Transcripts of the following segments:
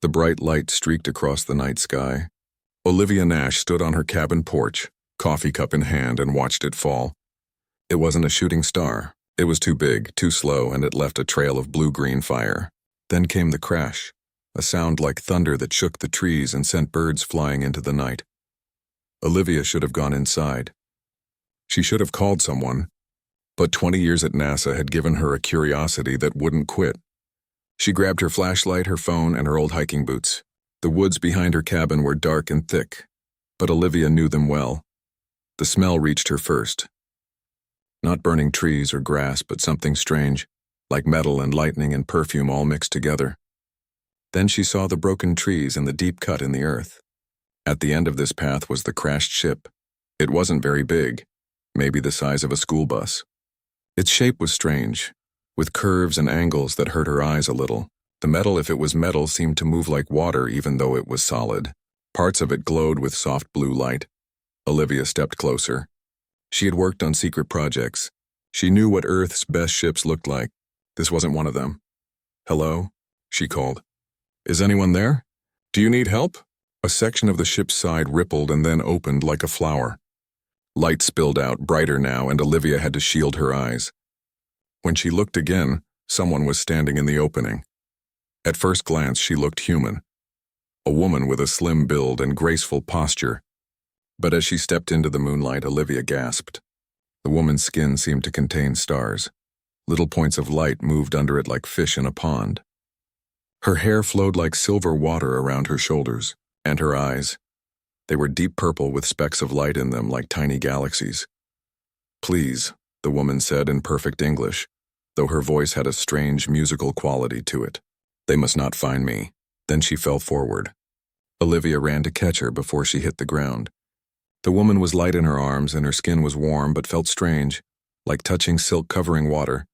The bright light streaked across the night sky. Olivia Nash stood on her cabin porch, coffee cup in hand, and watched it fall. It wasn't a shooting star. It was too big, too slow, and it left a trail of blue-green fire. Then came the crash, a sound like thunder that shook the trees and sent birds flying into the night. Olivia should have gone inside. She should have called someone, but 20 years at NASA had given her a curiosity that wouldn't quit. She grabbed her flashlight, her phone, and her old hiking boots. The woods behind her cabin were dark and thick, but Olivia knew them well. The smell reached her first. Not burning trees or grass, but something strange, like metal and lightning and perfume all mixed together. Then she saw the broken trees and the deep cut in the earth. At the end of this path was the crashed ship. It wasn't very big, maybe the size of a school bus. Its shape was strange, with curves and angles that hurt her eyes a little. The metal, if it was metal, seemed to move like water even though it was solid. Parts of it glowed with soft blue light. Olivia stepped closer. She had worked on secret projects. She knew what Earth's best ships looked like. This wasn't one of them. "Hello?" she called. "Is anyone there? Do you need help?" A section of the ship's side rippled and then opened like a flower. Light spilled out, brighter now, and Olivia had to shield her eyes. When she looked again, someone was standing in the opening. At first glance, she looked human. A woman with a slim build and graceful posture. But as she stepped into the moonlight, Olivia gasped. The woman's skin seemed to contain stars. Little points of light moved under it like fish in a pond. Her hair flowed like silver water around her shoulders, and her eyes. They were deep purple with specks of light in them like tiny galaxies. "Please," the woman said in perfect English, though her voice had a strange musical quality to it. "They must not find me." Then she fell forward. Olivia ran to catch her before she hit the ground. The woman was light in her arms and her skin was warm but felt strange, like touching silk covering water.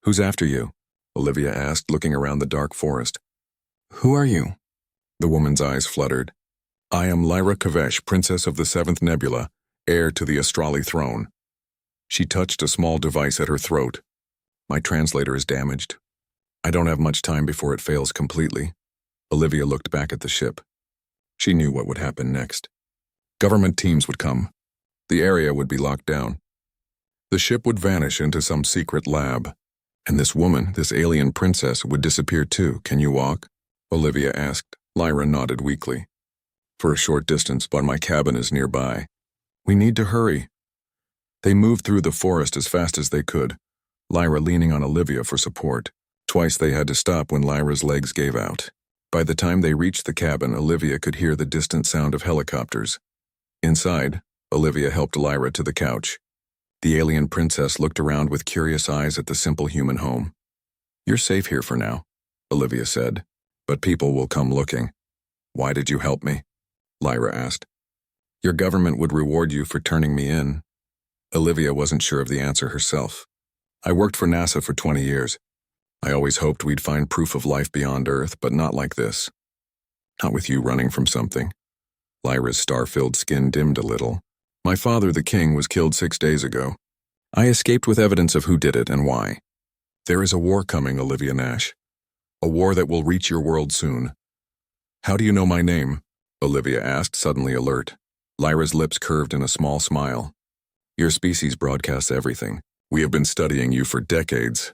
"Who's after you?" Olivia asked, looking around the dark forest. "Who are you?" The woman's eyes fluttered. "I am Lyra Kavesh, Princess of the Seventh Nebula, heir to the Astrali throne." She touched a small device at her throat. "My translator is damaged. I don't have much time before it fails completely." Olivia looked back at the ship. She knew what would happen next. Government teams would come. The area would be locked down. The ship would vanish into some secret lab. And this woman, this alien princess, would disappear too. "Can you walk?" Olivia asked. Lyra nodded weakly. "For a short distance, but my cabin is nearby. We need to hurry." They moved through the forest as fast as they could, Lyra leaning on Olivia for support. Twice they had to stop when Lyra's legs gave out. By the time they reached the cabin, Olivia could hear the distant sound of helicopters. Inside, Olivia helped Lyra to the couch. The alien princess looked around with curious eyes at the simple human home. "You're safe here for now," Olivia said, "but people will come looking." "Why did you help me?" Lyra asked. "Your government would reward you for turning me in." Olivia wasn't sure of the answer herself. "I worked for NASA for 20 years. I always hoped we'd find proof of life beyond Earth, but not like this. Not with you running from something." Lyra's star-filled skin dimmed a little. "My father, the king, was killed 6 days ago. I escaped with evidence of who did it and why. There is a war coming, Olivia Nash. A war that will reach your world soon." "How do you know my name?" Olivia asked, suddenly alert. Lyra's lips curved in a small smile. "Your species broadcasts everything. We have been studying you for decades."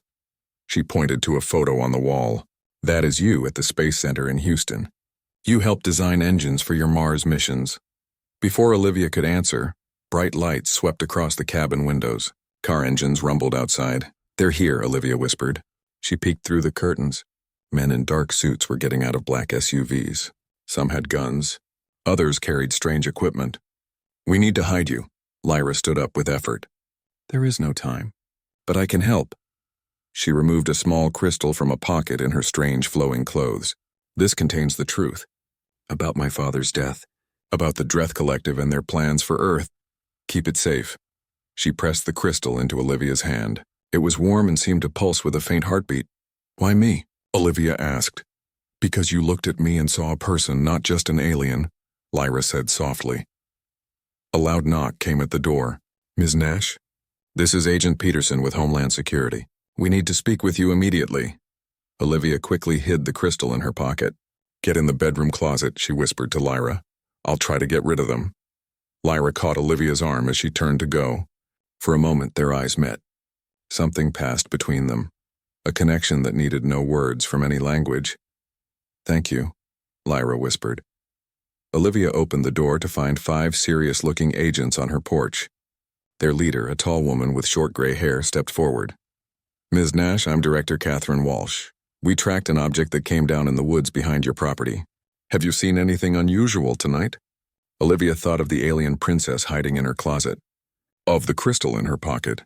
She pointed to a photo on the wall. "That is you at the Space Center in Houston. You helped design engines for your Mars missions." Before Olivia could answer, bright lights swept across the cabin windows. Car engines rumbled outside. "They're here," Olivia whispered. She peeked through the curtains. Men in dark suits were getting out of black SUVs. Some had guns. Others carried strange equipment. "We need to hide you." Lyra stood up with effort. "There is no time. But I can help." She removed a small crystal from a pocket in her strange flowing clothes. "This contains the truth. About my father's death. About the Dreth Collective and their plans for Earth. Keep it safe." She pressed the crystal into Olivia's hand. It was warm and seemed to pulse with a faint heartbeat. "Why me?" Olivia asked. "Because you looked at me and saw a person, not just an alien," Lyra said softly. A loud knock came at the door. "Ms. Nash?" "This is Agent Peterson with Homeland Security. We need to speak with you immediately." Olivia quickly hid the crystal in her pocket. Get in the bedroom closet, she whispered to Lyra. I'll try to get rid of them. Lyra caught Olivia's arm as she turned to go. For a moment, their eyes met. Something passed between them, a connection that needed no words from any language. Thank you, Lyra whispered. Olivia opened the door to find 5 serious-looking agents on her porch. Their leader, a tall woman with short gray hair, stepped forward. Ms. Nash, I'm Director Catherine Walsh. We tracked an object that came down in the woods behind your property. Have you seen anything unusual tonight? Olivia thought of the alien princess hiding in her closet, of the crystal in her pocket,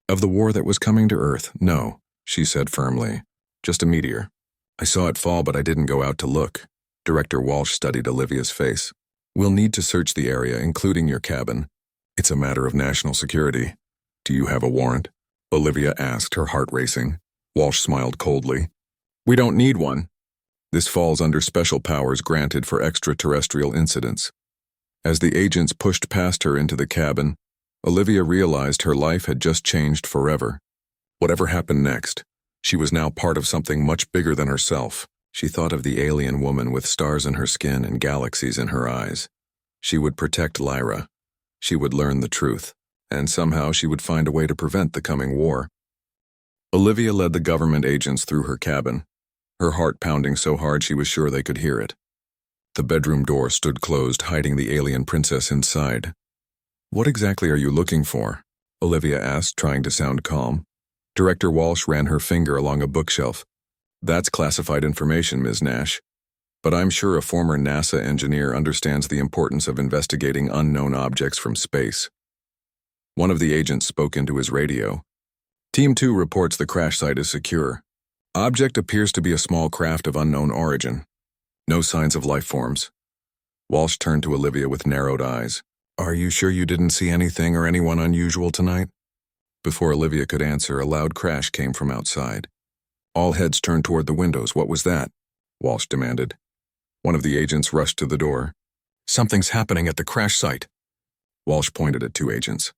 of the war that was coming to Earth. No, she said firmly. Just a meteor. I saw it fall, but I didn't go out to look. Director Walsh studied Olivia's face. We'll need to search the area, including your cabin. It's a matter of national security. Do you have a warrant? Olivia asked, her heart racing. Walsh smiled coldly. We don't need one. This falls under special powers granted for extraterrestrial incidents. As the agents pushed past her into the cabin, Olivia realized her life had just changed forever. Whatever happened next, she was now part of something much bigger than herself. She thought of the alien woman with stars in her skin and galaxies in her eyes. She would protect Lyra. She would learn the truth, and somehow she would find a way to prevent the coming war. Olivia led the government agents through her cabin, her heart pounding so hard she was sure they could hear it. The bedroom door stood closed, hiding the alien princess inside. What exactly are you looking for? Olivia asked, trying to sound calm. Director Walsh ran her finger along a bookshelf. That's classified information, Ms. Nash. But I'm sure a former NASA engineer understands the importance of investigating unknown objects from space. One of the agents spoke into his radio. Team 2 reports the crash site is secure. Object appears to be a small craft of unknown origin. No signs of life forms. Walsh turned to Olivia with narrowed eyes. Are you sure you didn't see anything or anyone unusual tonight? Before Olivia could answer, a loud crash came from outside. All heads turned toward the windows. What was that? Walsh demanded. One of the agents rushed to the door. Something's happening at the crash site. Walsh pointed at 2 agents.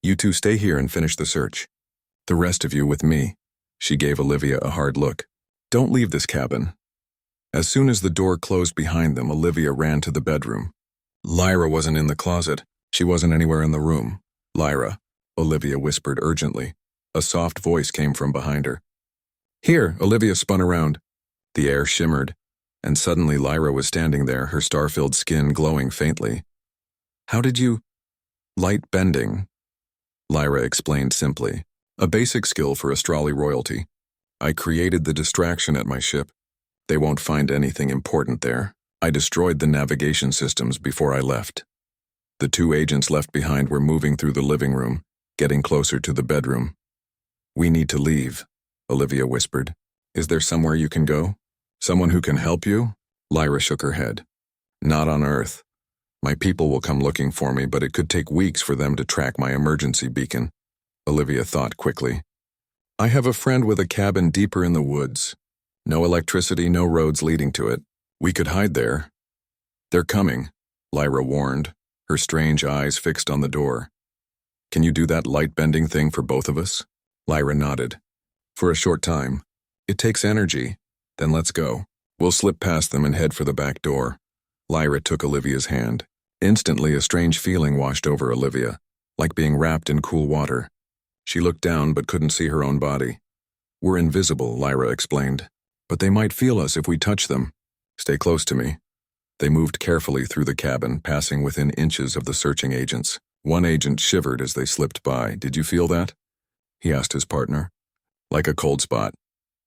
You 2 stay here and finish the search. The rest of you with me. She gave Olivia a hard look. Don't leave this cabin. As soon as the door closed behind them, Olivia ran to the bedroom. Lyra wasn't in the closet. She wasn't anywhere in the room. Lyra, Olivia whispered urgently. A soft voice came from behind her. Here, Olivia spun around. The air shimmered, and suddenly Lyra was standing there, her star-filled skin glowing faintly. How did you... Light bending, Lyra explained simply. A basic skill for Astrali royalty. I created the distraction at my ship. They won't find anything important there. I destroyed the navigation systems before I left. The 2 agents left behind were moving through the living room, getting closer to the bedroom. We need to leave, Olivia whispered. Is there somewhere you can go? Someone who can help you? Lyra shook her head. Not on Earth. My people will come looking for me, but it could take weeks for them to track my emergency beacon. Olivia thought quickly. I have a friend with a cabin deeper in the woods. No electricity, no roads leading to it. We could hide there. They're coming, Lyra warned, her strange eyes fixed on the door. Can you do that light-bending thing for both of us? Lyra nodded. For a short time. It takes energy. Then let's go. We'll slip past them and head for the back door. Lyra took Olivia's hand. Instantly, a strange feeling washed over Olivia, like being wrapped in cool water. She looked down but couldn't see her own body. We're invisible, Lyra explained. But they might feel us if we touch them. Stay close to me. They moved carefully through the cabin, passing within inches of the searching agents. One agent shivered as they slipped by. Did you feel that? He asked his partner. Like a cold spot.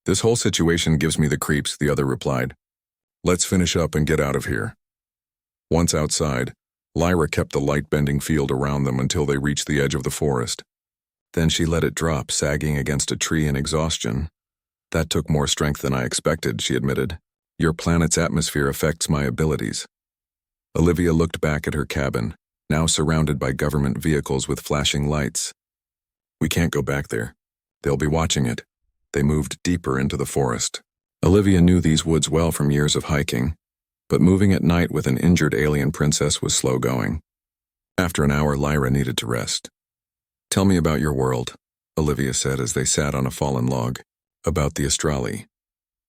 This whole situation gives me the creeps, the other replied. Let's finish up and get out of here. Once outside, Lyra kept the light-bending field around them until they reached the edge of the forest. Then she let it drop, sagging against a tree in exhaustion. That took more strength than I expected, she admitted. Your planet's atmosphere affects my abilities. Olivia looked back at her cabin, now surrounded by government vehicles with flashing lights. We can't go back there. They'll be watching it. They moved deeper into the forest. Olivia knew these woods well from years of hiking, but moving at night with an injured alien princess was slow going. After an hour, Lyra needed to rest. Tell me about your world, Olivia said as they sat on a fallen log. About the Astrali.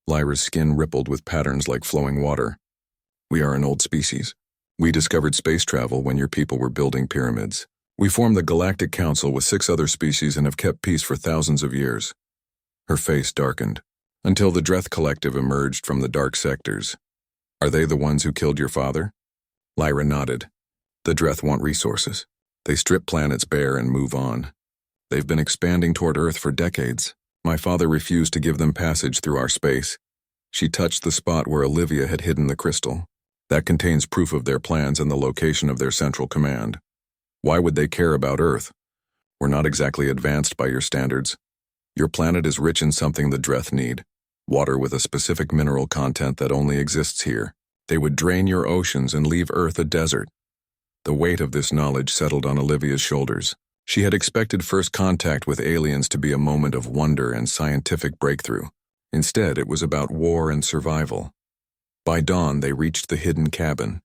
Lyra's skin rippled with patterns like flowing water. We are an old species. We discovered space travel when your people were building pyramids. We formed the Galactic Council with 6 other species and have kept peace for thousands of years. Her face darkened, until the Dreth Collective emerged from the dark sectors. Are they the ones who killed your father? Lyra nodded. The Dreth want resources. They strip planets bare and move on. They've been expanding toward Earth for decades. My father refused to give them passage through our space. She touched the spot where Olivia had hidden the crystal. That contains proof of their plans and the location of their central command. Why would they care about Earth? We're not exactly advanced by your standards. Your planet is rich in something the Dreth need. Water with a specific mineral content that only exists here. They would drain your oceans and leave Earth a desert. The weight of this knowledge settled on Olivia's shoulders. She had expected first contact with aliens to be a moment of wonder and scientific breakthrough. Instead, it was about war and survival. By dawn, they reached the hidden cabin.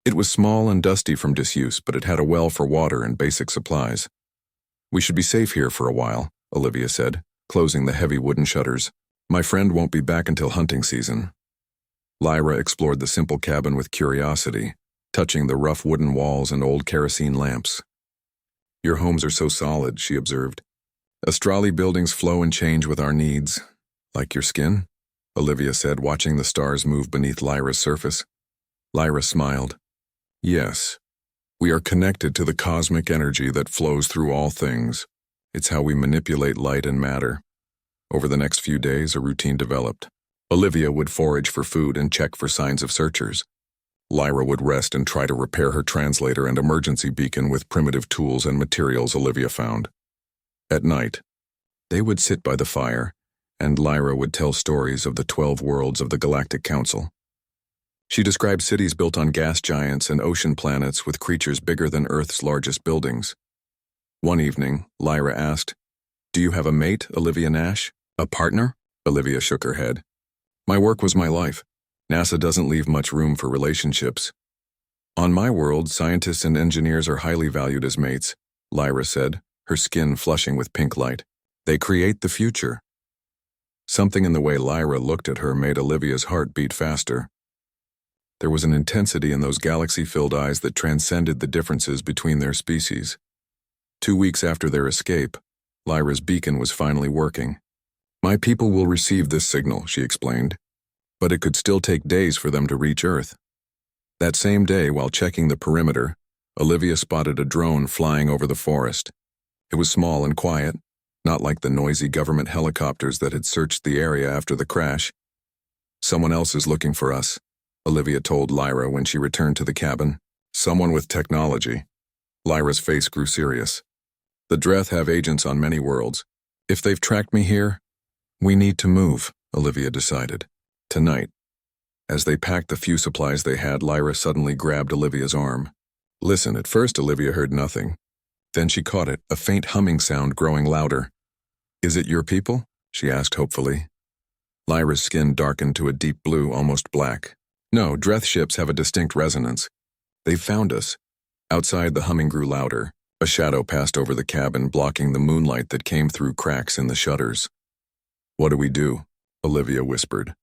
It was small and dusty from disuse, but it had a well for water and basic supplies. We should be safe here for a while, Olivia said, closing the heavy wooden shutters. My friend won't be back until hunting season. Lyra explored the simple cabin with curiosity, touching the rough wooden walls and old kerosene lamps. Your homes are so solid, she observed. Astrali buildings flow and change with our needs. Like your skin? Olivia said, watching the stars move beneath Lyra's surface. Lyra smiled. Yes. We are connected to the cosmic energy that flows through all things. It's how we manipulate light and matter. Over the next few days, a routine developed. Olivia would forage for food and check for signs of searchers. Lyra would rest and try to repair her translator and emergency beacon with primitive tools and materials Olivia found. At night, they would sit by the fire, and Lyra would tell stories of the 12 worlds of the Galactic Council. She described cities built on gas giants and ocean planets with creatures bigger than Earth's largest buildings. One evening, Lyra asked, "Do you have a mate, Olivia Nash? A partner?" Olivia shook her head. "My work was my life. NASA doesn't leave much room for relationships." "On my world, scientists and engineers are highly valued as mates," Lyra said, her skin flushing with pink light. "They create the future." Something in the way Lyra looked at her made Olivia's heart beat faster. There was an intensity in those galaxy-filled eyes that transcended the differences between their species. 2 weeks after their escape, Lyra's beacon was finally working. "My people will receive this signal," she explained. But it could still take days for them to reach Earth. That same day, while checking the perimeter, Olivia spotted a drone flying over the forest. It was small and quiet, not like the noisy government helicopters that had searched the area after the crash. "Someone else is looking for us," Olivia told Lyra when she returned to the cabin. "Someone with technology." Lyra's face grew serious. "The Dreth have agents on many worlds. If they've tracked me here, we need to move," Olivia decided. Tonight. As they packed the few supplies they had, Lyra suddenly grabbed Olivia's arm. "Listen." At first, Olivia heard nothing. Then she caught it, a faint humming sound growing louder. "Is it your people?" she asked hopefully. Lyra's skin darkened to a deep blue, almost black. "No, Dreth ships have a distinct resonance. They've found us." Outside, the humming grew louder. A shadow passed over the cabin, blocking the moonlight that came through cracks in the shutters. "What do we do?" Olivia whispered.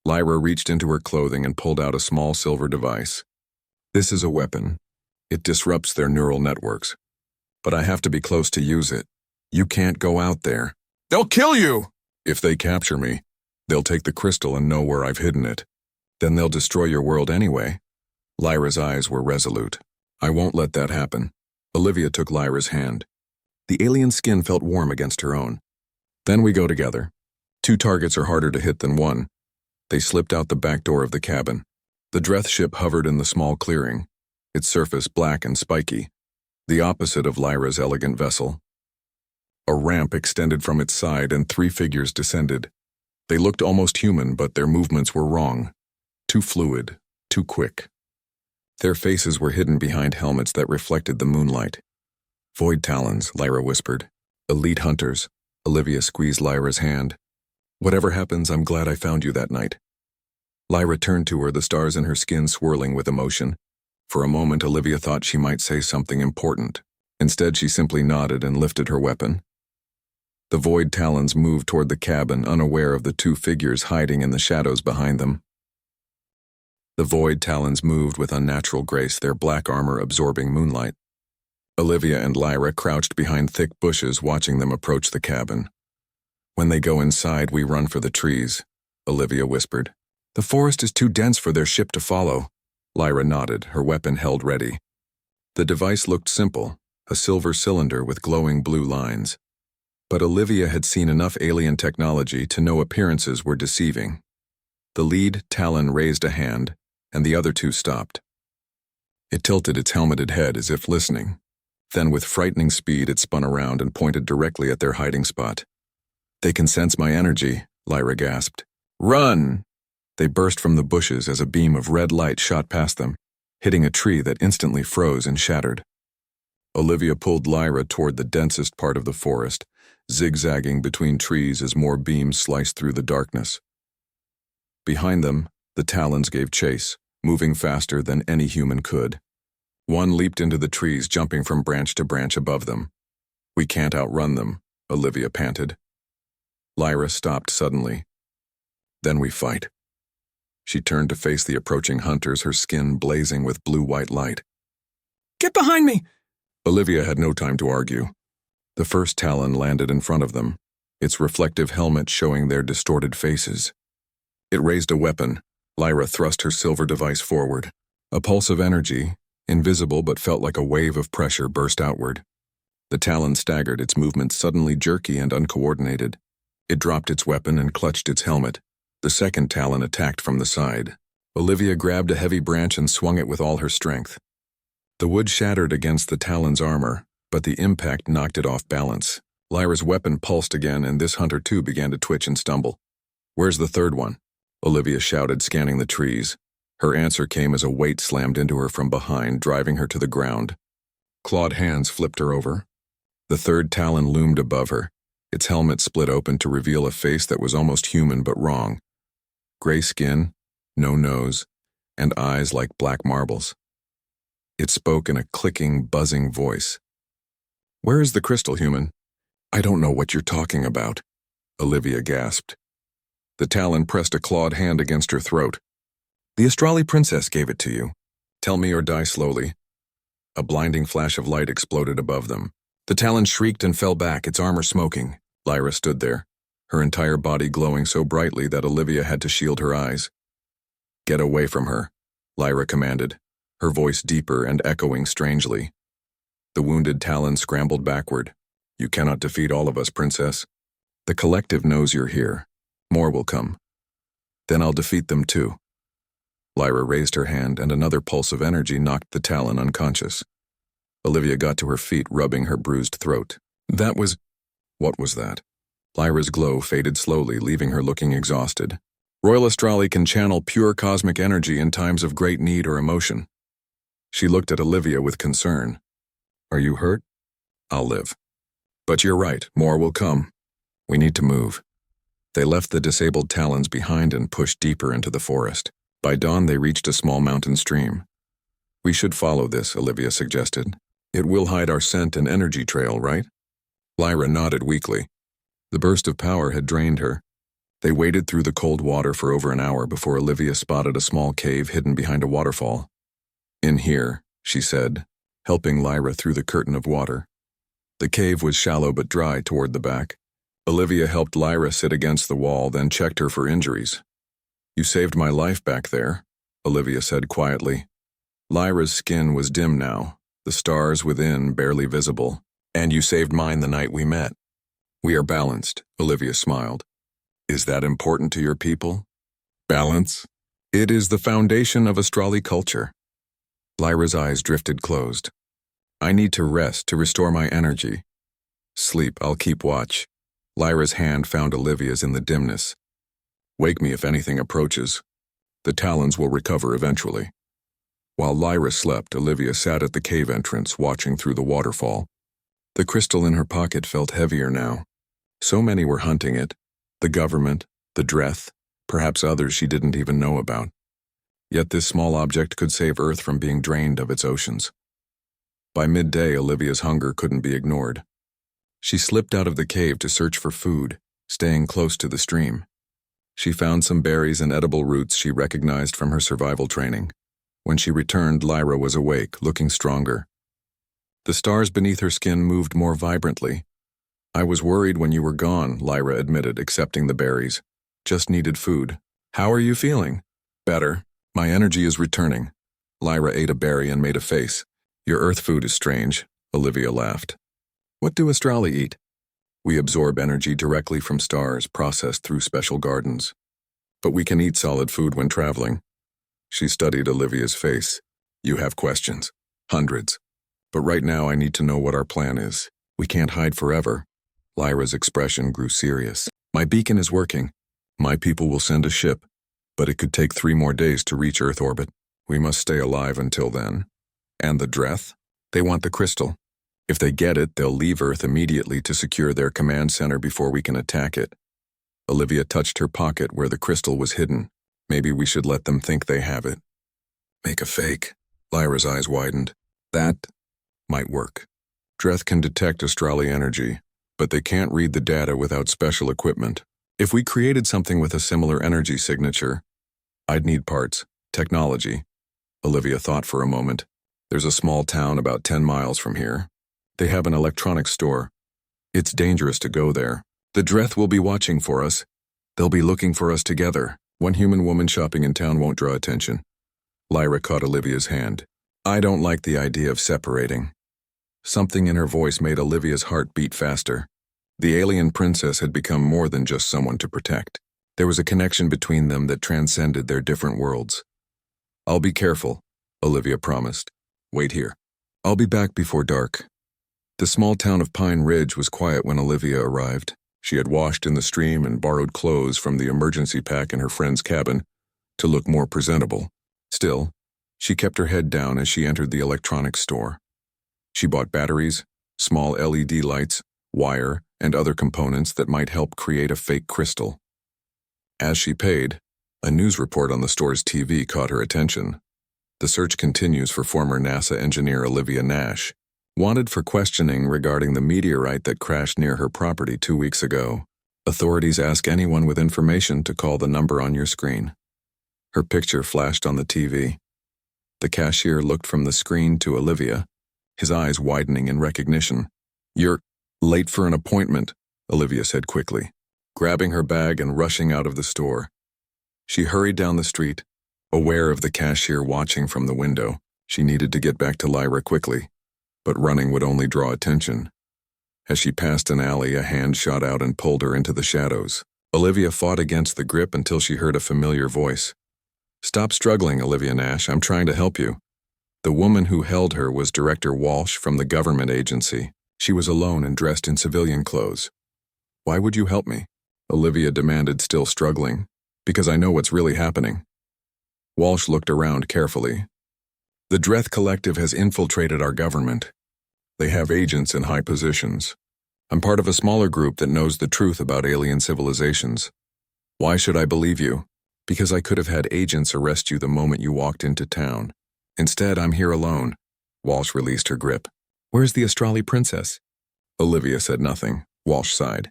Lyra reached into her clothing and pulled out a small silver device. "This is a weapon. It disrupts their neural networks. But I have to be close to use it. You can't go out there." "They'll kill you!" "If they capture me, they'll take the crystal and know where I've hidden it. Then they'll destroy your world anyway." Lyra's eyes were resolute. "I won't let that happen." Olivia took Lyra's hand. The alien skin felt warm against her own. "Then we go together. 2 targets are harder to hit than 1. They slipped out the back door of the cabin. The Dreth ship hovered in the small clearing, its surface black and spiky, the opposite of Lyra's elegant vessel. A ramp extended from its side and 3 figures descended. They looked almost human, but their movements were wrong. Too fluid, too quick. Their faces were hidden behind helmets that reflected the moonlight. "Void Talons," Lyra whispered. "Elite hunters." Olivia squeezed Lyra's hand. "Whatever happens, I'm glad I found you that night." Lyra turned to her, the stars in her skin swirling with emotion. For a moment, Olivia thought she might say something important. Instead, she simply nodded and lifted her weapon. The void talons moved toward the cabin, unaware of the two figures hiding in the shadows behind them. The void talons moved with unnatural grace, their black armor absorbing moonlight. Olivia and Lyra crouched behind thick bushes, watching them approach the cabin. "When they go inside, we run for the trees," Olivia whispered. "The forest is too dense for their ship to follow." Lyra nodded, her weapon held ready. The device looked simple, a silver cylinder with glowing blue lines. But Olivia had seen enough alien technology to know appearances were deceiving. The lead talon raised a hand, and the other two stopped. It tilted its helmeted head as if listening. Then with frightening speed it spun around and pointed directly at their hiding spot. "They can sense my energy," Lyra gasped. "Run!" They burst from the bushes as a beam of red light shot past them, hitting a tree that instantly froze and shattered. Olivia pulled Lyra toward the densest part of the forest, zigzagging between trees as more beams sliced through the darkness. Behind them, the talons gave chase, moving faster than any human could. One leaped into the trees, jumping from branch to branch above them. "We can't outrun them," Olivia panted. Lyra stopped suddenly. "Then we fight." She turned to face the approaching hunters, her skin blazing with blue-white light. "Get behind me!" Olivia had no time to argue. The first talon landed in front of them, its reflective helmet showing their distorted faces. It raised a weapon. Lyra thrust her silver device forward. A pulse of energy, invisible but felt like a wave of pressure, burst outward. The talon staggered, its movements suddenly jerky and uncoordinated. It dropped its weapon and clutched its helmet. The second talon attacked from the side. Olivia grabbed a heavy branch and swung it with all her strength. The wood shattered against the talon's armor, but the impact knocked it off balance. Lyra's weapon pulsed again, and this hunter too began to twitch and stumble. "Where's the third one?" Olivia shouted, scanning the trees. Her answer came as a weight slammed into her from behind, driving her to the ground. Clawed hands flipped her over. The third talon loomed above her. Its helmet split open to reveal a face that was almost human but wrong. Gray skin, no nose, and eyes like black marbles. It spoke in a clicking, buzzing voice. "Where is the crystal, human?" "I don't know what you're talking about," Olivia gasped. The talon pressed a clawed hand against her throat. "The Astrali princess gave it to you. Tell me or die slowly." A blinding flash of light exploded above them. The talon shrieked and fell back, its armor smoking. Lyra stood there, her entire body glowing so brightly that Olivia had to shield her eyes. "Get away from her," Lyra commanded, her voice deeper and echoing strangely. The wounded talon scrambled backward. "You cannot defeat all of us, princess. The collective knows you're here. More will come. Then I'll defeat them too." Lyra raised her hand, and another pulse of energy knocked the talon unconscious. Olivia got to her feet, rubbing her bruised throat. What was that? Lyra's glow faded slowly, leaving her looking exhausted. "Royal Astrali can channel pure cosmic energy in times of great need or emotion." She looked at Olivia with concern. "Are you hurt?" "I'll live. But you're right, more will come. We need to move." They left the disabled talons behind and pushed deeper into the forest. By dawn they reached a small mountain stream. "We should follow this," Olivia suggested. "It will hide our scent and energy trail, right?" Lyra nodded weakly. The burst of power had drained her. They waded through the cold water for over an hour before Olivia spotted a small cave hidden behind a waterfall. "In here," she said, helping Lyra through the curtain of water. The cave was shallow but dry toward the back. Olivia helped Lyra sit against the wall, then checked her for injuries. "You saved my life back there," Olivia said quietly. Lyra's skin was dim now, the stars within barely visible. "And you saved mine the night we met." "We are balanced," Olivia smiled. "Is that important to your people?" "Balance? It is the foundation of Astrali culture." Lyra's eyes drifted closed. "I need to rest to restore my energy." "Sleep, I'll keep watch." Lyra's hand found Olivia's in the dimness. "Wake me if anything approaches. The talons will recover eventually." While Lyra slept, Olivia sat at the cave entrance, watching through the waterfall. The crystal in her pocket felt heavier now. So many were hunting it. The government, the Dreth, perhaps others she didn't even know about. Yet this small object could save Earth from being drained of its oceans. By midday, Olivia's hunger couldn't be ignored. She slipped out of the cave to search for food, staying close to the stream. She found some berries and edible roots she recognized from her survival training. When she returned, Lyra was awake, looking stronger. The stars beneath her skin moved more vibrantly. I was worried when you were gone, Lyra admitted, accepting the berries. Just needed food. How are you feeling? Better. My energy is returning. Lyra ate a berry and made a face. Your earth food is strange, Olivia laughed. What do Astrali eat? We absorb energy directly from stars processed through special gardens. But we can eat solid food when traveling. She studied Olivia's face. You have questions. Hundreds. But right now I need to know what our plan is. We can't hide forever. Lyra's expression grew serious. My beacon is working. My people will send a ship, but it could take 3 more days to reach Earth orbit. We must stay alive until then. And the Dreth? They want the crystal. If they get it, they'll leave Earth immediately to secure their command center before we can attack it. Olivia touched her pocket where the crystal was hidden. Maybe we should let them think they have it. Make a fake. Lyra's eyes widened. That might work. Dreth can detect Astrali energy, but they can't read the data without special equipment. If we created something with a similar energy signature, I'd need parts, technology. Olivia thought for a moment. There's a small town about 10 miles from here. They have an electronics store. It's dangerous to go there. The Dreth will be watching for us. They'll be looking for us together. One human woman shopping in town won't draw attention. Lyra caught Olivia's hand. I don't like the idea of separating. Something in her voice made Olivia's heart beat faster. The alien princess had become more than just someone to protect. There was a connection between them that transcended their different worlds. I'll be careful, Olivia promised. Wait here. I'll be back before dark. The small town of Pine Ridge was quiet when Olivia arrived. She had washed in the stream and borrowed clothes from the emergency pack in her friend's cabin to look more presentable. Still, she kept her head down as she entered the electronics store. She bought batteries, small LED lights, wire, and other components that might help create a fake crystal. As she paid, a news report on the store's TV caught her attention. The search continues for former NASA engineer Olivia Nash, wanted for questioning regarding the meteorite that crashed near her property 2 weeks ago. Authorities ask anyone with information to call the number on your screen. Her picture flashed on the TV. The cashier looked from the screen to Olivia, his eyes widening in recognition. You're late for an appointment, Olivia said quickly, grabbing her bag and rushing out of the store. She hurried down the street, aware of the cashier watching from the window. She needed to get back to Lyra quickly, but running would only draw attention. As she passed an alley, a hand shot out and pulled her into the shadows. Olivia fought against the grip until she heard a familiar voice. Stop struggling, Olivia Nash. I'm trying to help you. The woman who held her was Director Walsh from the government agency. She was alone and dressed in civilian clothes. Why would you help me? Olivia demanded, still struggling. Because I know what's really happening. Walsh looked around carefully. The Dreth Collective has infiltrated our government. They have agents in high positions. I'm part of a smaller group that knows the truth about alien civilizations. Why should I believe you? Because I could have had agents arrest you the moment you walked into town. Instead, I'm here alone. Walsh released her grip. Where's the Astrali princess? Olivia said nothing. Walsh sighed.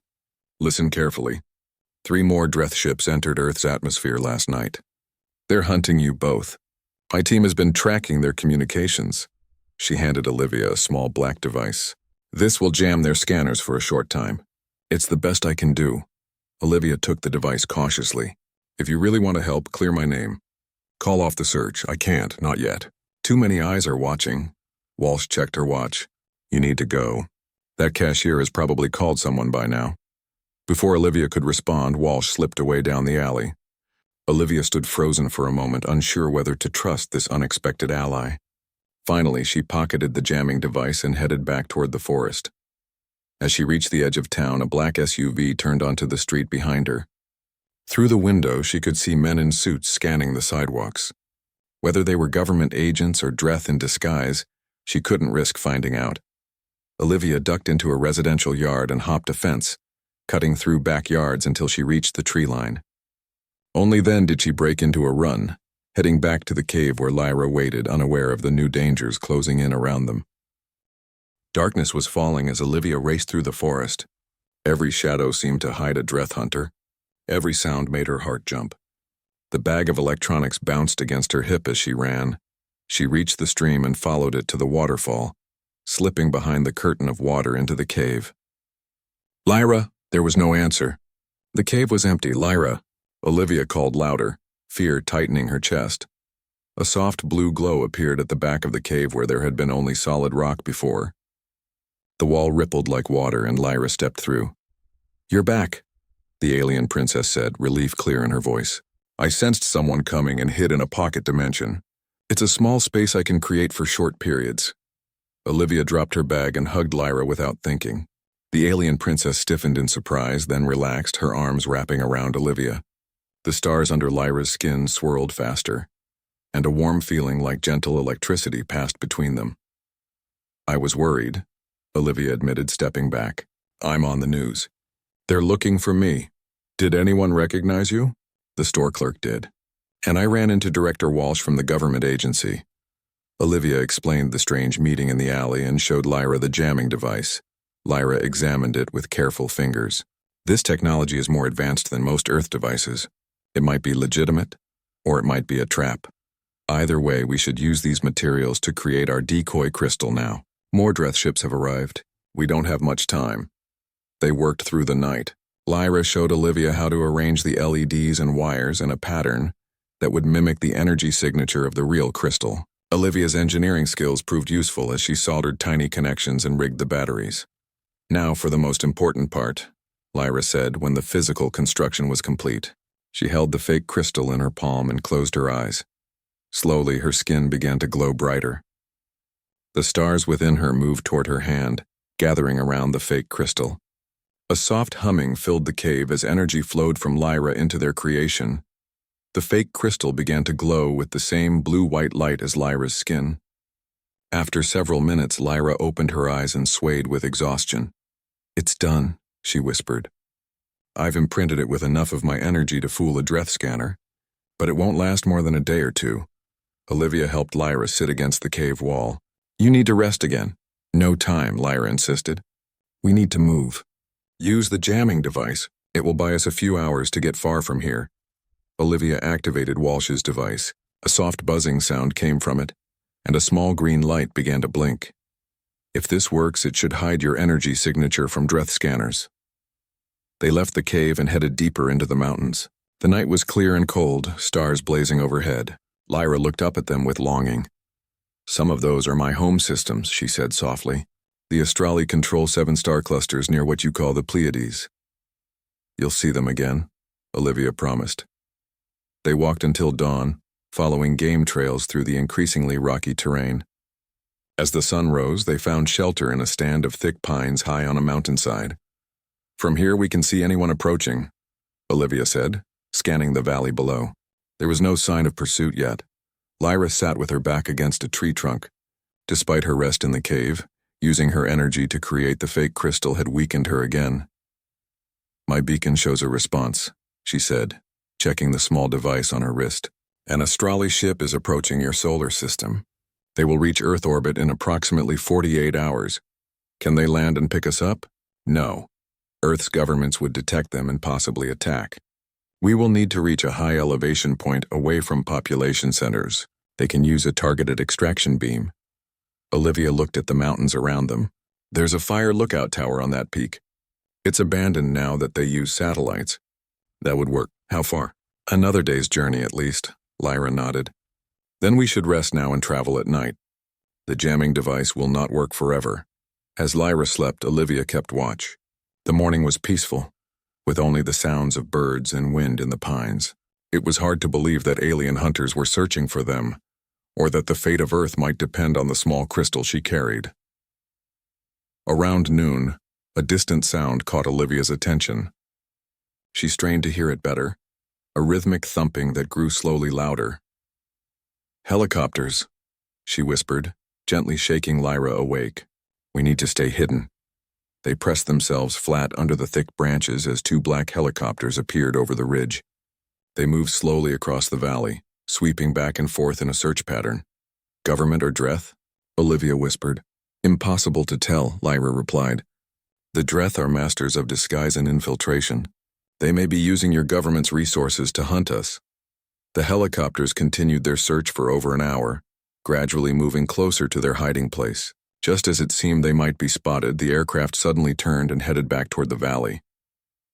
Listen carefully. 3 more Dreth ships entered Earth's atmosphere last night. They're hunting you both. My team has been tracking their communications. She handed Olivia a small black device. This will jam their scanners for a short time. It's the best I can do. Olivia took the device cautiously. If you really want to help, clear my name. Call off the search. I can't, not yet. Too many eyes are watching. Walsh checked her watch. You need to go. That cashier has probably called someone by now. Before Olivia could respond, Walsh slipped away down the alley. Olivia stood frozen for a moment, unsure whether to trust this unexpected ally. Finally, she pocketed the jamming device and headed back toward the forest. As she reached the edge of town, a black SUV turned onto the street behind her. Through the window, she could see men in suits scanning the sidewalks. Whether they were government agents or Dreth in disguise, she couldn't risk finding out. Olivia ducked into a residential yard and hopped a fence, cutting through backyards until she reached the tree line. Only then did she break into a run, heading back to the cave where Lyra waited, unaware of the new dangers closing in around them. Darkness was falling as Olivia raced through the forest. Every shadow seemed to hide a Dreth hunter. Every sound made her heart jump. The bag of electronics bounced against her hip as she ran. She reached the stream and followed it to the waterfall, slipping behind the curtain of water into the cave. "Lyra!" There was no answer. The cave was empty. "Lyra!" Olivia called louder, fear tightening her chest. A soft blue glow appeared at the back of the cave where there had been only solid rock before. The wall rippled like water and Lyra stepped through. "You're back," the alien princess said, relief clear in her voice. "I sensed someone coming and hid in a pocket dimension. It's a small space I can create for short periods." Olivia dropped her bag and hugged Lyra without thinking. The alien princess stiffened in surprise, then relaxed, her arms wrapping around Olivia. The stars under Lyra's skin swirled faster, and a warm feeling like gentle electricity passed between them. "I was worried," Olivia admitted, stepping back. "I'm on the news. They're looking for me. Did anyone recognize you?" The store clerk did. "And I ran into Director Walsh from the government agency." Olivia explained the strange meeting in the alley and showed Lyra the jamming device. Lyra examined it with careful fingers. "This technology is more advanced than most Earth devices. It might be legitimate, or it might be a trap. Either way, we should use these materials to create our decoy crystal now. More Dreth ships have arrived. We don't have much time." They worked through the night. Lyra showed Olivia how to arrange the LEDs and wires in a pattern that would mimic the energy signature of the real crystal. Olivia's engineering skills proved useful as she soldered tiny connections and rigged the batteries. "Now for the most important part," Lyra said when the physical construction was complete. She held the fake crystal in her palm and closed her eyes. Slowly, her skin began to glow brighter. The stars within her moved toward her hand, gathering around the fake crystal. A soft humming filled the cave as energy flowed from Lyra into their creation. The fake crystal began to glow with the same blue-white light as Lyra's skin. After several minutes, Lyra opened her eyes and swayed with exhaustion. "It's done," she whispered. "I've imprinted it with enough of my energy to fool a Dreth scanner, but it won't last more than a day or two." Olivia helped Lyra sit against the cave wall. "You need to rest again." "No time," Lyra insisted. "We need to move. Use the jamming device. It will buy us a few hours to get far from here." Olivia activated Walsh's device. A soft buzzing sound came from it, and a small green light began to blink. "If this works, it should hide your energy signature from Dreth scanners." They left the cave and headed deeper into the mountains. The night was clear and cold, stars blazing overhead. Lyra looked up at them with longing. "Some of those are my home systems," she said softly. "The Astrali control 7 star clusters near what you call the Pleiades." "You'll see them again," Olivia promised. They walked until dawn, following game trails through the increasingly rocky terrain. As the sun rose, they found shelter in a stand of thick pines high on a mountainside. "From here we can see anyone approaching," Olivia said, scanning the valley below. There was no sign of pursuit yet. Lyra sat with her back against a tree trunk. Despite her rest in the cave, using her energy to create the fake crystal had weakened her again. "My beacon shows a response," she said, checking the small device on her wrist. "An Astrali ship is approaching your solar system. They will reach Earth orbit in approximately 48 hours. Can they land and pick us up? No. Earth's governments would detect them and possibly attack. We will need to reach a high elevation point away from population centers. They can use a targeted extraction beam." Olivia looked at the mountains around them. "There's a fire lookout tower on that peak. It's abandoned now that they use satellites." "That would work. How far?" "Another day's journey at least," Lyra nodded. "Then we should rest now and travel at night. The jamming device will not work forever." As Lyra slept, Olivia kept watch. The morning was peaceful, with only the sounds of birds and wind in the pines. It was hard to believe that alien hunters were searching for them, or that the fate of Earth might depend on the small crystal she carried. Around noon, a distant sound caught Olivia's attention. She strained to hear it better, a rhythmic thumping that grew slowly louder. "Helicopters," she whispered, gently shaking Lyra awake. "We need to stay hidden." They pressed themselves flat under the thick branches as 2 black helicopters appeared over the ridge. They moved slowly across the valley, sweeping back and forth in a search pattern. "Government or Dreth?" Olivia whispered. Impossible to tell, Lyra replied. The Dreth are masters of disguise and infiltration. They may be using your government's resources to hunt us. The helicopters continued their search for over an hour, gradually moving closer to their hiding place. Just as it seemed they might be spotted, the aircraft suddenly turned and headed back toward the valley.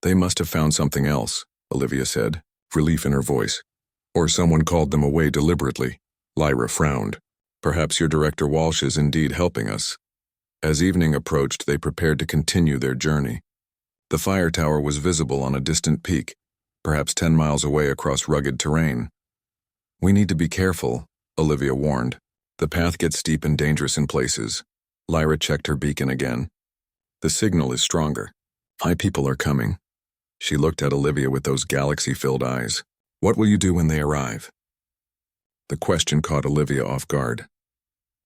They must have found something else, Olivia said, relief in her voice. Or someone called them away deliberately. Lyra frowned. Perhaps your Director Walsh is indeed helping us. As evening approached, they prepared to continue their journey. The fire tower was visible on a distant peak, perhaps 10 miles away across rugged terrain. We need to be careful, Olivia warned. The path gets steep and dangerous in places. Lyra checked her beacon again. The signal is stronger. My people are coming. She looked at Olivia with those galaxy-filled eyes. What will you do when they arrive? The question caught Olivia off guard.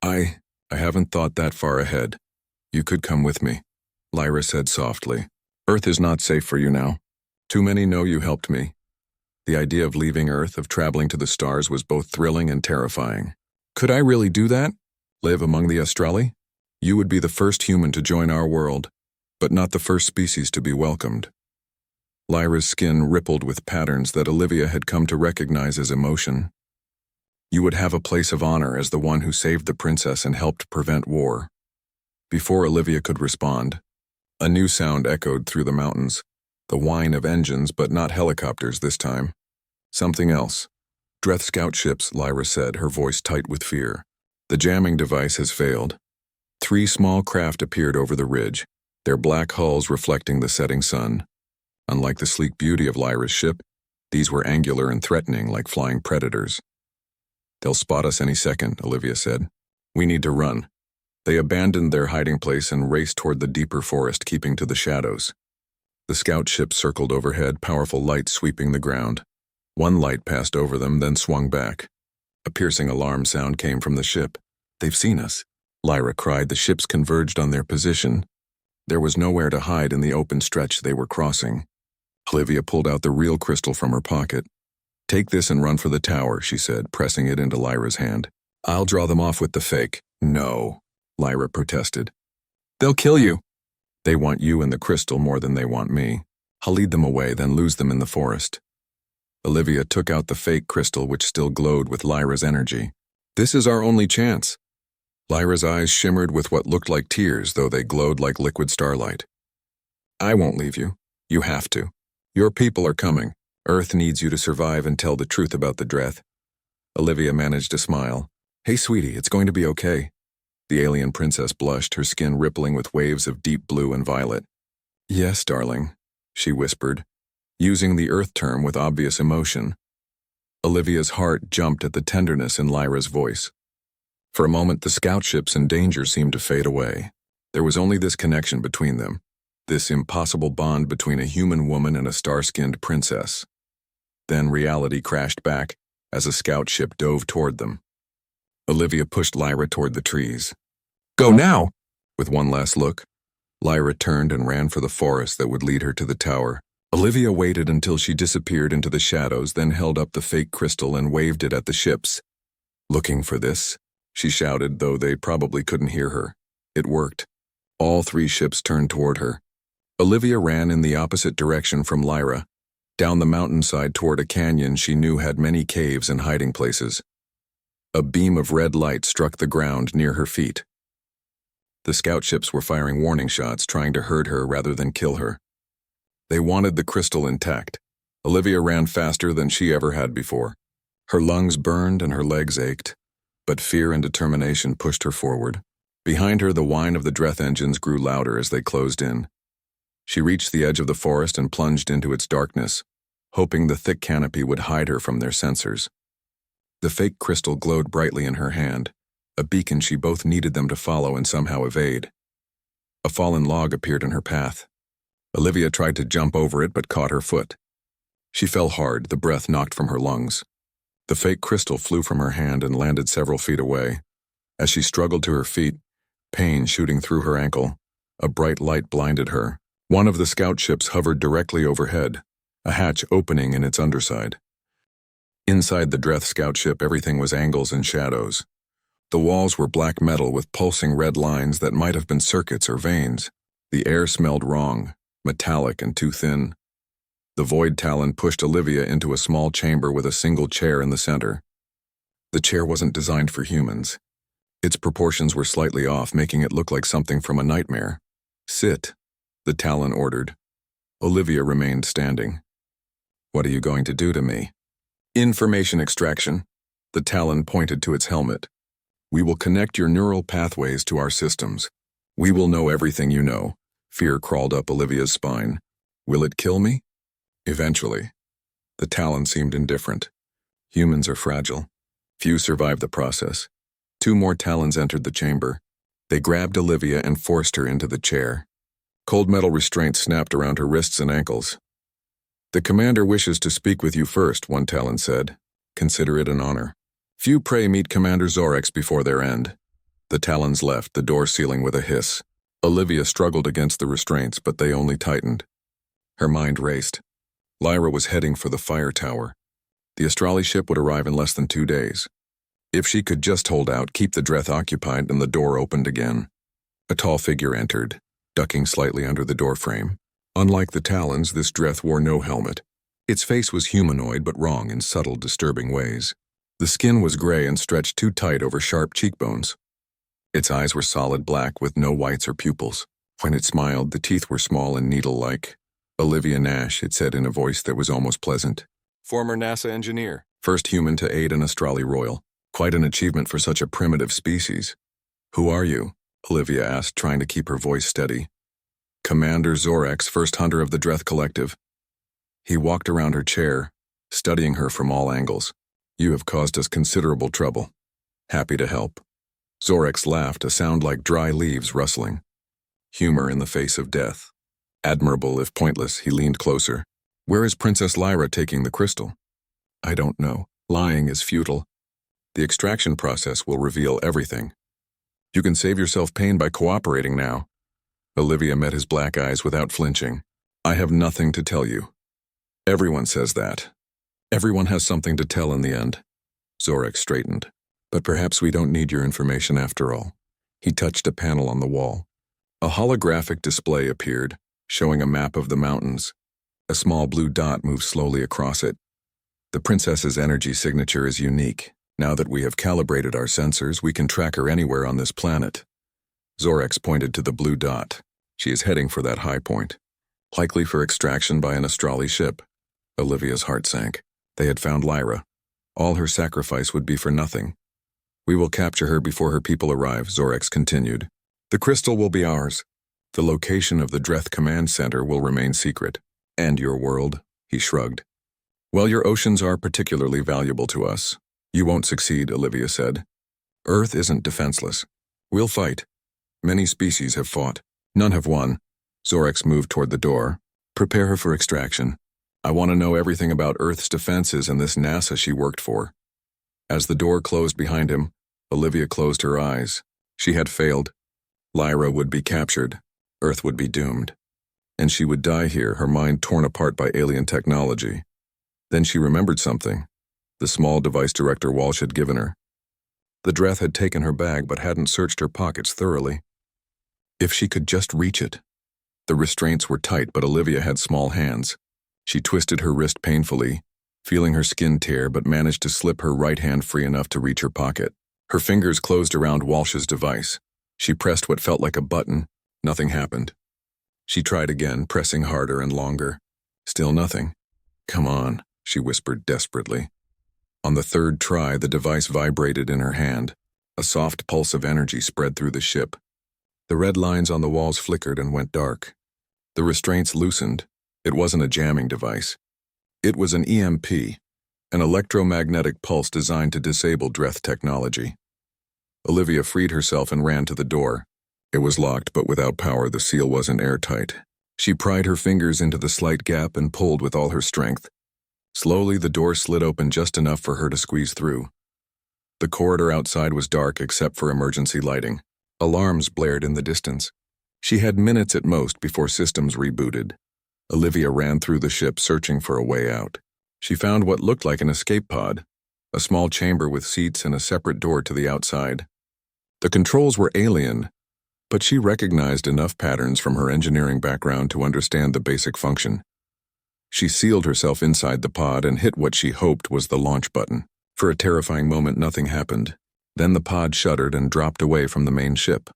I haven't thought that far ahead. You could come with me, Lyra said softly. Earth is not safe for you now. Too many know you helped me. The idea of leaving Earth, of traveling to the stars, was both thrilling and terrifying. Could I really do that? Live among the Astrali? You would be the first human to join our world, but not the first species to be welcomed. Lyra's skin rippled with patterns that Olivia had come to recognize as emotion. You would have a place of honor as the one who saved the princess and helped prevent war. Before Olivia could respond, a new sound echoed through the mountains, the whine of engines, but not helicopters this time. Something else. Dreth scout ships, Lyra said, her voice tight with fear. The jamming device has failed. 3 small craft appeared over the ridge, their black hulls reflecting the setting sun. Unlike the sleek beauty of Lyra's ship, these were angular and threatening like flying predators. They'll spot us any second, Olivia said. We need to run. They abandoned their hiding place and raced toward the deeper forest, keeping to the shadows. The scout ship circled overhead, powerful lights sweeping the ground. One light passed over them, then swung back. A piercing alarm sound came from the ship. They've seen us, Lyra cried. The ships converged on their position. There was nowhere to hide in the open stretch they were crossing. Olivia pulled out the real crystal from her pocket. Take this and run for the tower, she said, pressing it into Lyra's hand. I'll draw them off with the fake. No, Lyra protested. They'll kill you. They want you and the crystal more than they want me. I'll lead them away, then lose them in the forest. Olivia took out the fake crystal, which still glowed with Lyra's energy. This is our only chance. Lyra's eyes shimmered with what looked like tears, though they glowed like liquid starlight. I won't leave you. You have to. Your people are coming. Earth needs you to survive and tell the truth about the Dreth. Olivia managed a smile. Hey, sweetie, it's going to be okay. The alien princess blushed, her skin rippling with waves of deep blue and violet. Yes, darling, she whispered, using the Earth term with obvious emotion. Olivia's heart jumped at the tenderness in Lyra's voice. For a moment, the scout ships and danger seemed to fade away. There was only this connection between them, this impossible bond between a human woman and a star-skinned princess. Then reality crashed back as a scout ship dove toward them. Olivia pushed Lyra toward the trees. Go now! With one last look, Lyra turned and ran for the forest that would lead her to the tower. Olivia waited until she disappeared into the shadows, then held up the fake crystal and waved it at the ships. Looking for this? She shouted, though they probably couldn't hear her. It worked. All 3 ships turned toward her. Olivia ran in the opposite direction from Lyra, down the mountainside toward a canyon she knew had many caves and hiding places. A beam of red light struck the ground near her feet. The scout ships were firing warning shots, trying to hurt her rather than kill her. They wanted the crystal intact. Olivia ran faster than she ever had before. Her lungs burned and her legs ached, but fear and determination pushed her forward. Behind her, the whine of the Dreth engines grew louder as they closed in. She reached the edge of the forest and plunged into its darkness, hoping the thick canopy would hide her from their sensors. The fake crystal glowed brightly in her hand, a beacon she both needed them to follow and somehow evade. A fallen log appeared in her path. Olivia tried to jump over it but caught her foot. She fell hard, the breath knocked from her lungs. The fake crystal flew from her hand and landed several feet away. As she struggled to her feet, pain shooting through her ankle, a bright light blinded her. One of the scout ships hovered directly overhead, a hatch opening in its underside. Inside the Dreth scout ship, everything was angles and shadows. The walls were black metal with pulsing red lines that might have been circuits or veins. The air smelled wrong, metallic and too thin. The Void Talon pushed Olivia into a small chamber with a single chair in the center. The chair wasn't designed for humans. Its proportions were slightly off, making it look like something from a nightmare. "Sit," the Talon ordered. Olivia remained standing. "What are you going to do to me?" "Information extraction." The Talon pointed to its helmet. "We will connect your neural pathways to our systems. We will know everything you know." Fear crawled up Olivia's spine. "Will it kill me?" "Eventually." The Talon seemed indifferent. Humans are fragile. Few survive the process. 2 more Talons entered the chamber. They grabbed Olivia and forced her into the chair. Cold metal restraints snapped around her wrists and ankles. "The commander wishes to speak with you first," one Talon said. "Consider it an honor. Few prey meet Commander Zorx before their end." The Talons left, the door sealing with a hiss. Olivia struggled against the restraints, but they only tightened. Her mind raced. Lyra was heading for the fire tower. The Astrali ship would arrive in less than 2 days. If she could just hold out, keep the Dreth occupied, and the door opened again. A tall figure entered, ducking slightly under the doorframe. Unlike the Talons, this Dreth wore no helmet. Its face was humanoid but wrong in subtle, disturbing ways. The skin was gray and stretched too tight over sharp cheekbones. Its eyes were solid black with no whites or pupils. When it smiled, the teeth were small and needle-like. "Olivia Nash," it said in a voice that was almost pleasant. "Former NASA engineer. First human to aid an Astrali Royal. Quite an achievement for such a primitive species." "Who are you?" Olivia asked, trying to keep her voice steady. "Commander Zorx, first hunter of the Dreth Collective." He walked around her chair, studying her from all angles. "You have caused us considerable trouble. Happy to help." Zorx laughed, a sound like dry leaves rustling. Humor in the face of death. Admirable if pointless, he leaned closer. "Where is Princess Lyra taking the crystal?" "I don't know. Lying is futile. The extraction process will reveal everything. You can save yourself pain by cooperating now." Olivia met his black eyes without flinching. "I have nothing to tell you." "Everyone says that. Everyone has something to tell in the end." Zorx straightened. "But perhaps we don't need your information after all." He touched a panel on the wall. A holographic display appeared, showing a map of the mountains. A small blue dot moved slowly across it. "The princess's energy signature is unique. Now that we have calibrated our sensors, we can track her anywhere on this planet." Zorx pointed to the blue dot. "She is heading for that high point. Likely for extraction by an Astrali ship." Olivia's heart sank. They had found Lyra. All her sacrifice would be for nothing. "We will capture her before her people arrive," Zorx continued. "The crystal will be ours. The location of the Dreth Command Center will remain secret. And your world," he shrugged. "Well, your oceans are particularly valuable to us." "You won't succeed," Olivia said. "Earth isn't defenseless. We'll fight. Many species have fought. None have won." Zorx moved toward the door. "Prepare her for extraction. I want to know everything about Earth's defenses and this NASA she worked for." As the door closed behind him, Olivia closed her eyes. She had failed. Lyra would be captured. Earth would be doomed. And she would die here, her mind torn apart by alien technology. Then she remembered something. The small device Director Walsh had given her. The Dreth had taken her bag but hadn't searched her pockets thoroughly. If she could just reach it. The restraints were tight, but Olivia had small hands. She twisted her wrist painfully, feeling her skin tear, but managed to slip her right hand free enough to reach her pocket. Her fingers closed around Walsh's device. She pressed what felt like a button. Nothing happened. She tried again, pressing harder and longer. Still nothing. "Come on," she whispered desperately. On the third try, the device vibrated in her hand. A soft pulse of energy spread through the ship. The red lines on the walls flickered and went dark. The restraints loosened. It wasn't a jamming device. It was an EMP, an electromagnetic pulse designed to disable Dreth technology. Olivia freed herself and ran to the door. It was locked, but without power, the seal wasn't airtight. She pried her fingers into the slight gap and pulled with all her strength. Slowly, the door slid open just enough for her to squeeze through. The corridor outside was dark except for emergency lighting. Alarms blared in the distance. She had minutes at most before systems rebooted. Olivia ran through the ship searching for a way out. She found what looked like an escape pod, a small chamber with seats and a separate door to the outside. The controls were alien, but she recognized enough patterns from her engineering background to understand the basic function. She sealed herself inside the pod and hit what she hoped was the launch button. For a terrifying moment, nothing happened. Then the pod shuddered and dropped away from the main ship.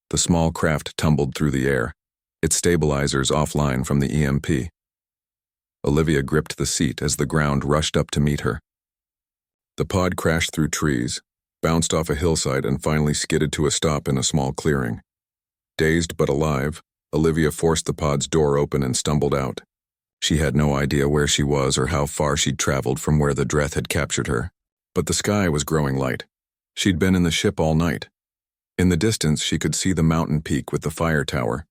The small craft tumbled through the air, its stabilizers offline from the EMP. Olivia gripped the seat as the ground rushed up to meet her. The pod crashed through trees, bounced off a hillside, and finally skidded to a stop in a small clearing. Dazed but alive, Olivia forced the pod's door open and stumbled out. She had no idea where she was or how far she'd traveled from where the Dreth had captured her, but the sky was growing light. She'd been in the ship all night. In the distance, she could see the mountain peak with the fire tower.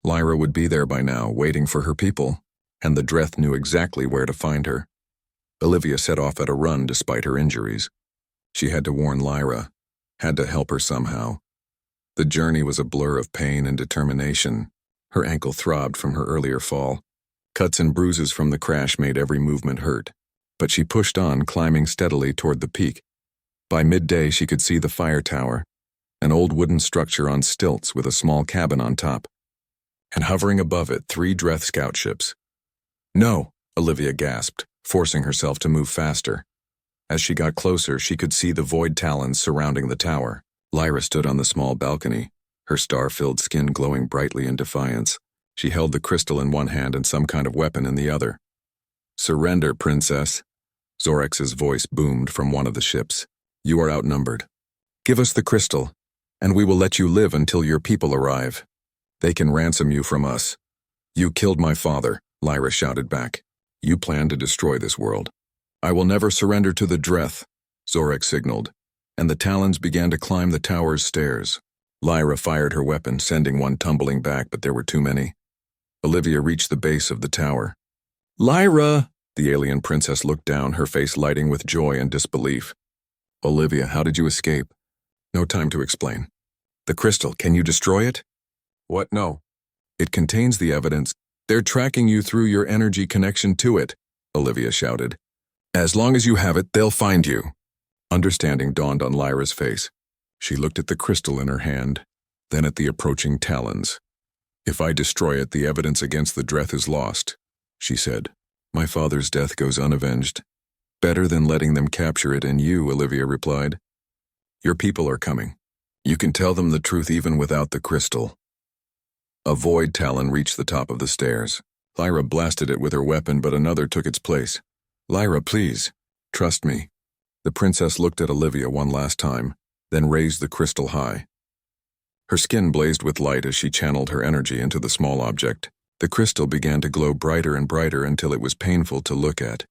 Lyra would be there by now, waiting for her people, and the Dreth knew exactly where to find her. Olivia set off at a run despite her injuries. She had to warn Lyra, had to help her somehow. The journey was a blur of pain and determination. Her ankle throbbed from her earlier fall. Cuts and bruises from the crash made every movement hurt. But she pushed on, climbing steadily toward the peak. By midday, she could see the fire tower, an old wooden structure on stilts with a small cabin on top. And hovering above it, 3 Dreth scout ships. "No," Olivia gasped, forcing herself to move faster. As she got closer, she could see the void talons surrounding the tower. Lyra stood on the small balcony, her star-filled skin glowing brightly in defiance. She held the crystal in one hand and some kind of weapon in the other. "Surrender, princess," Zorex's voice boomed from one of the ships. "You are outnumbered. Give us the crystal, and we will let you live until your people arrive. They can ransom you from us." "You killed my father," Lyra shouted back. "You plan to destroy this world." "I will never surrender to the Dreth," Zorex signaled, and the talons began to climb the tower's stairs. Lyra fired her weapon, sending one tumbling back, but there were too many. Olivia reached the base of the tower. "Lyra!" The alien princess looked down, her face lighting with joy and disbelief. "Olivia, how did you escape?" "No time to explain." "The crystal, can you destroy it?" "What? No. It contains the evidence. They're tracking you through your energy connection to it," Olivia shouted. "As long as you have it, they'll find you." Understanding dawned on Lyra's face. She looked at the crystal in her hand, then at the approaching talons. "If I destroy it, the evidence against the Dreth is lost," she said. "My father's death goes unavenged. Better than letting them capture it, and you," Olivia replied. "Your people are coming. You can tell them the truth even without the crystal." A void talon reached the top of the stairs. Lyra blasted it with her weapon, but another took its place. "Lyra, please. Trust me." The princess looked at Olivia one last time, then raised the crystal high. Her skin blazed with light as she channeled her energy into the small object. The crystal began to glow brighter and brighter until it was painful to look at.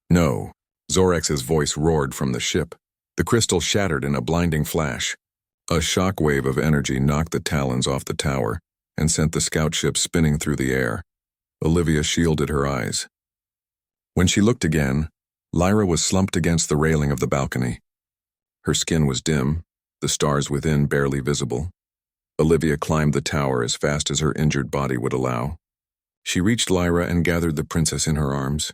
"No," Zorex's voice roared from the ship. The crystal shattered in a blinding flash. A shock wave of energy knocked the talons off the tower and sent the scout ship spinning through the air. Olivia shielded her eyes. When she looked again, Lyra was slumped against the railing of the balcony. Her skin was dim, the stars within barely visible. Olivia climbed the tower as fast as her injured body would allow. She reached Lyra and gathered the princess in her arms.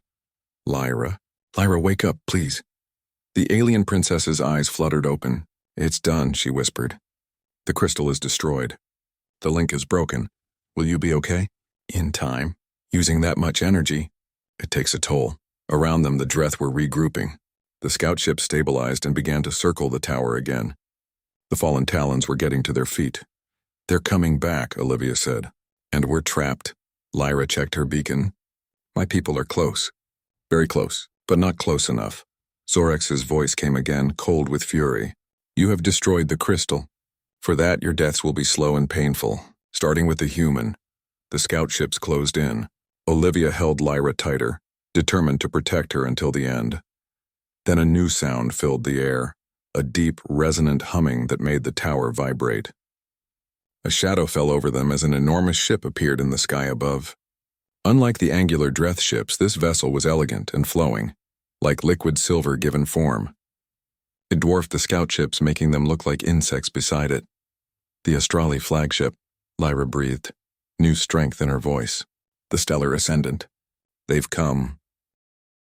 Lyra, wake up, please." The alien princess's eyes fluttered open. "It's done," she whispered. "The crystal is destroyed. The link is broken. Will you be okay?" "In time. Using that much energy, it takes a toll." Around them, the Dreth were regrouping. The scout ship stabilized and began to circle the tower again. The fallen talons were getting to their feet. "They're coming back," Olivia said. "And we're trapped." Lyra checked her beacon. "My people are close. Very close, but not close enough." Zorex's voice came again, cold with fury. "You have destroyed the crystal. For that, your deaths will be slow and painful, starting with the human." The scout ships closed in. Olivia held Lyra tighter, determined to protect her until the end. Then a new sound filled the air, a deep, resonant humming that made the tower vibrate. A shadow fell over them as an enormous ship appeared in the sky above. Unlike the angular Dreth ships, this vessel was elegant and flowing, like liquid silver given form. It dwarfed the scout ships, making them look like insects beside it. "The Astrali flagship," Lyra breathed, new strength in her voice. "The Stellar Ascendant. They've come,